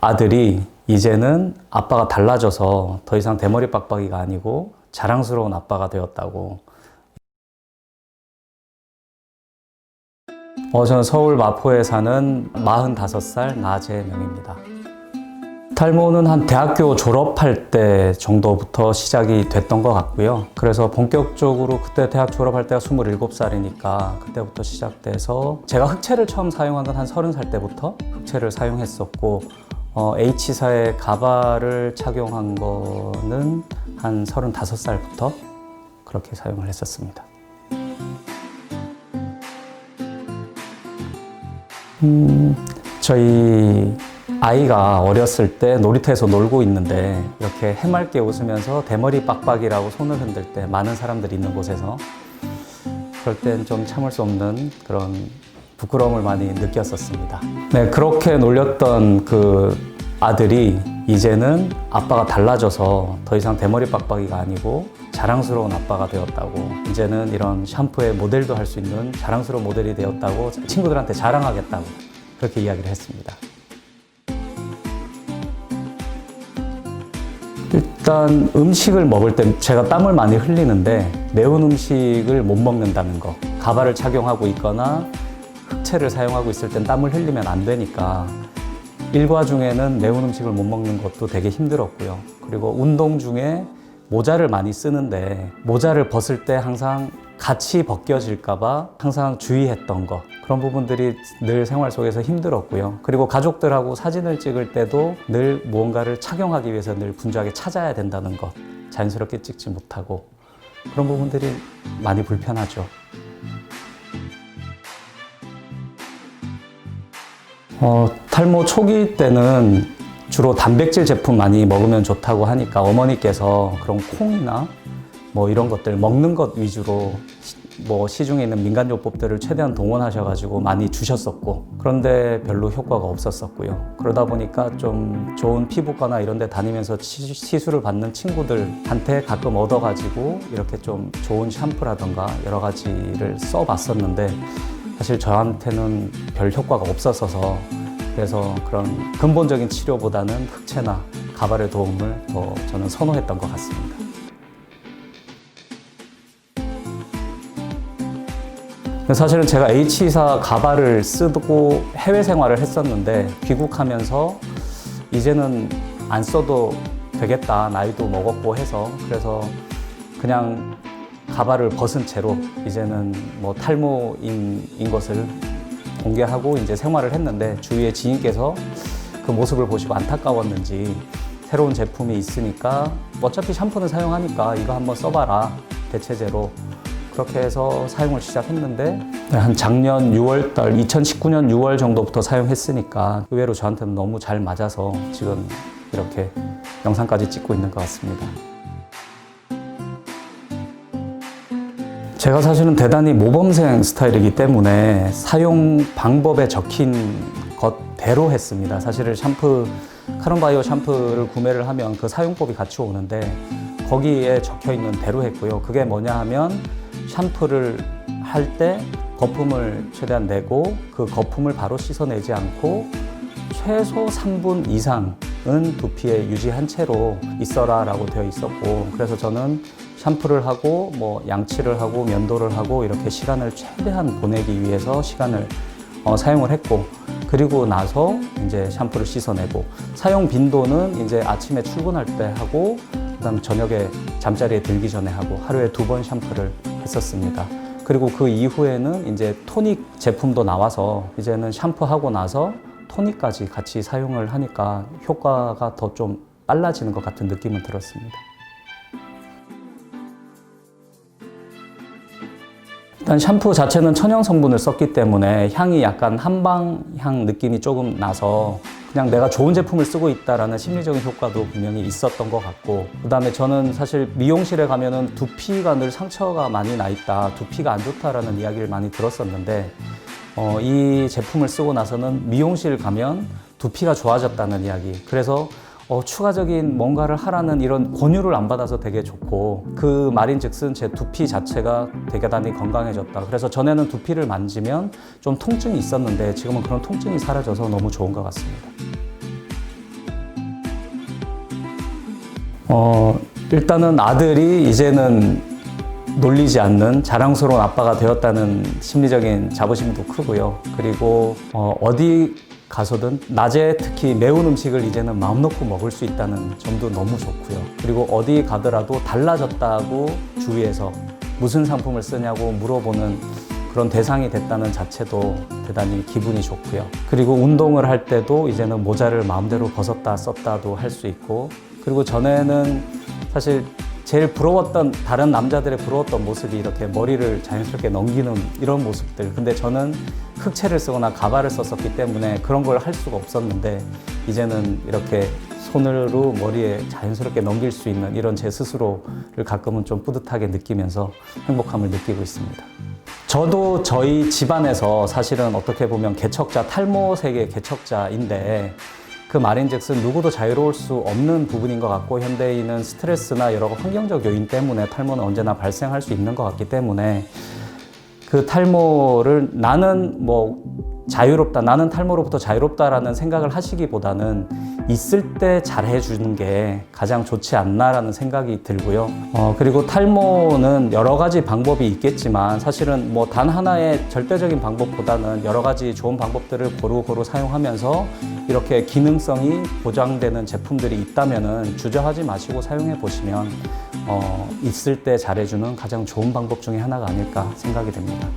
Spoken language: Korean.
아들이 이제는 아빠가 달라져서 더 이상 대머리 빡빡이가 아니고 자랑스러운 아빠가 되었다고. 저는 서울 마포에 사는 45살 나재명입니다. 탈모는 한 대학교 졸업할 때 정도부터 시작이 됐던 것 같고요. 그래서 본격적으로 그때 대학 졸업할 때가 27살이니까 그때부터 시작돼서 제가 흑채를 처음 사용한 건 한 30살 때부터 흑채를 사용했었고 H사의 가발을 착용한 거는 한 35살부터 그렇게 사용을 했었습니다. 저희 아이가 어렸을 때 놀이터에서 놀고 있는데 이렇게 해맑게 웃으면서 대머리 빡빡이라고 손을 흔들 때 많은 사람들이 있는 곳에서 그럴 땐 좀 참을 수 없는 그런 부끄러움을 많이 느꼈었습니다. 네, 그렇게 놀렸던 그 아들이 이제는 아빠가 달라져서 더 이상 대머리 빡빡이가 아니고 자랑스러운 아빠가 되었다고, 이제는 이런 샴푸의 모델도 할 수 있는 자랑스러운 모델이 되었다고 친구들한테 자랑하겠다고 그렇게 이야기를 했습니다. 일단 음식을 먹을 때 제가 땀을 많이 흘리는데 매운 음식을 못 먹는다는 거, 가발을 착용하고 있거나 흑채를 사용하고 있을 땐 땀을 흘리면 안 되니까 일과 중에는 매운 음식을 못 먹는 것도 되게 힘들었고요. 그리고 운동 중에 모자를 많이 쓰는데 모자를 벗을 때 항상 같이 벗겨질까 봐 항상 주의했던 것, 그런 부분들이 늘 생활 속에서 힘들었고요. 그리고 가족들하고 사진을 찍을 때도 늘 무언가를 착용하기 위해서 늘 분주하게 찾아야 된다는 것, 자연스럽게 찍지 못하고 그런 부분들이 많이 불편하죠. 탈모 초기 때는 주로 단백질 제품 많이 먹으면 좋다고 하니까 어머니께서 그런 콩이나 뭐 이런 것들 먹는 것 위주로 시중에 있는 민간요법들을 최대한 동원하셔가지고 많이 주셨었고, 그런데 별로 효과가 없었었고요. 그러다 보니까 좀 좋은 피부과나 이런 데 다니면서 시술을 받는 친구들한테 가끔 얻어가지고 이렇게 좀 좋은 샴푸라던가 여러 가지를 써봤었는데 사실 저한테는 별 효과가 없었어서, 그래서 그런 근본적인 치료보다는 흑채나 가발의 도움을 더 저는 선호했던 것 같습니다. 사실은 제가 H사 가발을 쓰고 해외 생활을 했었는데 귀국하면서 이제는 안 써도 되겠다, 나이도 먹었고 해서, 그래서 그냥 가발을 벗은 채로 이제는 뭐 탈모인 것을 공개하고 이제 생활을 했는데, 주위의 지인께서 그 모습을 보시고 안타까웠는지 새로운 제품이 있으니까 어차피 샴푸는 사용하니까 이거 한번 써봐라, 대체제로. 그렇게 해서 사용을 시작했는데 한 작년 6월 달, 2019년 6월 정도부터 사용했으니까 의외로 저한테는 너무 잘 맞아서 지금 이렇게 영상까지 찍고 있는 것 같습니다. 제가 사실은 대단히 모범생 스타일이기 때문에 사용 방법에 적힌 것대로 했습니다. 사실은 카론바이오 샴푸를 구매를 하면 그 사용법이 같이 오는데 거기에 적혀 있는 대로 했고요. 그게 뭐냐 하면 샴푸를 할 때 거품을 최대한 내고 그 거품을 바로 씻어내지 않고 최소 3분 이상은 두피에 유지한 채로 있어라 라고 되어 있었고, 그래서 저는 샴푸를 하고 양치를 하고 면도를 하고 이렇게 시간을 최대한 보내기 위해서 시간을 사용을 했고, 그리고 나서 이제 샴푸를 씻어내고, 사용 빈도는 이제 아침에 출근할 때 하고 그다음 저녁에 잠자리에 들기 전에 하고 하루에 2번 샴푸를 했었습니다. 그리고 그 이후에는 이제 토닉 제품도 나와서 이제는 샴푸하고 나서 토닉까지 같이 사용을 하니까 효과가 더 좀 빨라지는 것 같은 느낌은 들었습니다. 일단 샴푸 자체는 천연 성분을 썼기 때문에 향이 약간 한방향 느낌이 조금 나서 그냥 내가 좋은 제품을 쓰고 있다라는 심리적인 효과도 분명히 있었던 것 같고, 그 다음에 저는 사실 미용실에 가면은 두피가 늘 상처가 많이 나 있다, 두피가 안 좋다라는 이야기를 많이 들었었는데 이 제품을 쓰고 나서는 미용실 가면 두피가 좋아졌다는 이야기, 그래서 추가적인 뭔가를 하라는 이런 권유를 안 받아서 되게 좋고, 그 말인즉슨 제 두피 자체가 대단히 건강해졌다. 그래서 전에는 두피를 만지면 좀 통증이 있었는데 지금은 그런 통증이 사라져서 너무 좋은 것 같습니다. 일단은 아들이 이제는 놀리지 않는 자랑스러운 아빠가 되었다는 심리적인 자부심도 크고요. 그리고 어디 가서든 낮에 특히 매운 음식을 이제는 마음 놓고 먹을 수 있다는 점도 너무 좋고요. 그리고 어디 가더라도 달라졌다고 주위에서 무슨 상품을 쓰냐고 물어보는 그런 대상이 됐다는 자체도 대단히 기분이 좋고요. 그리고 운동을 할 때도 이제는 모자를 마음대로 벗었다 썼다도 할 수 있고, 그리고 전에는 사실 제일 부러웠던, 다른 남자들의 부러웠던 모습이 이렇게 머리를 자연스럽게 넘기는 이런 모습들. 근데 저는 흑채를 쓰거나 가발을 썼었기 때문에 그런 걸 할 수가 없었는데, 이제는 이렇게 손으로 머리에 자연스럽게 넘길 수 있는 이런 제 스스로를 가끔은 좀 뿌듯하게 느끼면서 행복함을 느끼고 있습니다. 저도 저희 집안에서 사실은 어떻게 보면 개척자, 탈모 세계 개척자인데, 그 말인즉슨 누구도 자유로울 수 없는 부분인 것 같고, 현대인은 스트레스나 여러 환경적 요인 때문에 탈모는 언제나 발생할 수 있는 것 같기 때문에, 그 탈모를 나는 자유롭다, 나는 탈모로부터 자유롭다라는 생각을 하시기보다는 있을 때 잘해주는 게 가장 좋지 않나라는 생각이 들고요. 그리고 탈모는 여러 가지 방법이 있겠지만, 사실은 단 하나의 절대적인 방법보다는 여러 가지 좋은 방법들을 고루고루 사용하면서 이렇게 기능성이 보장되는 제품들이 있다면은 주저하지 마시고 사용해 보시면 있을 때 잘해주는 가장 좋은 방법 중에 하나가 아닐까 생각이 됩니다.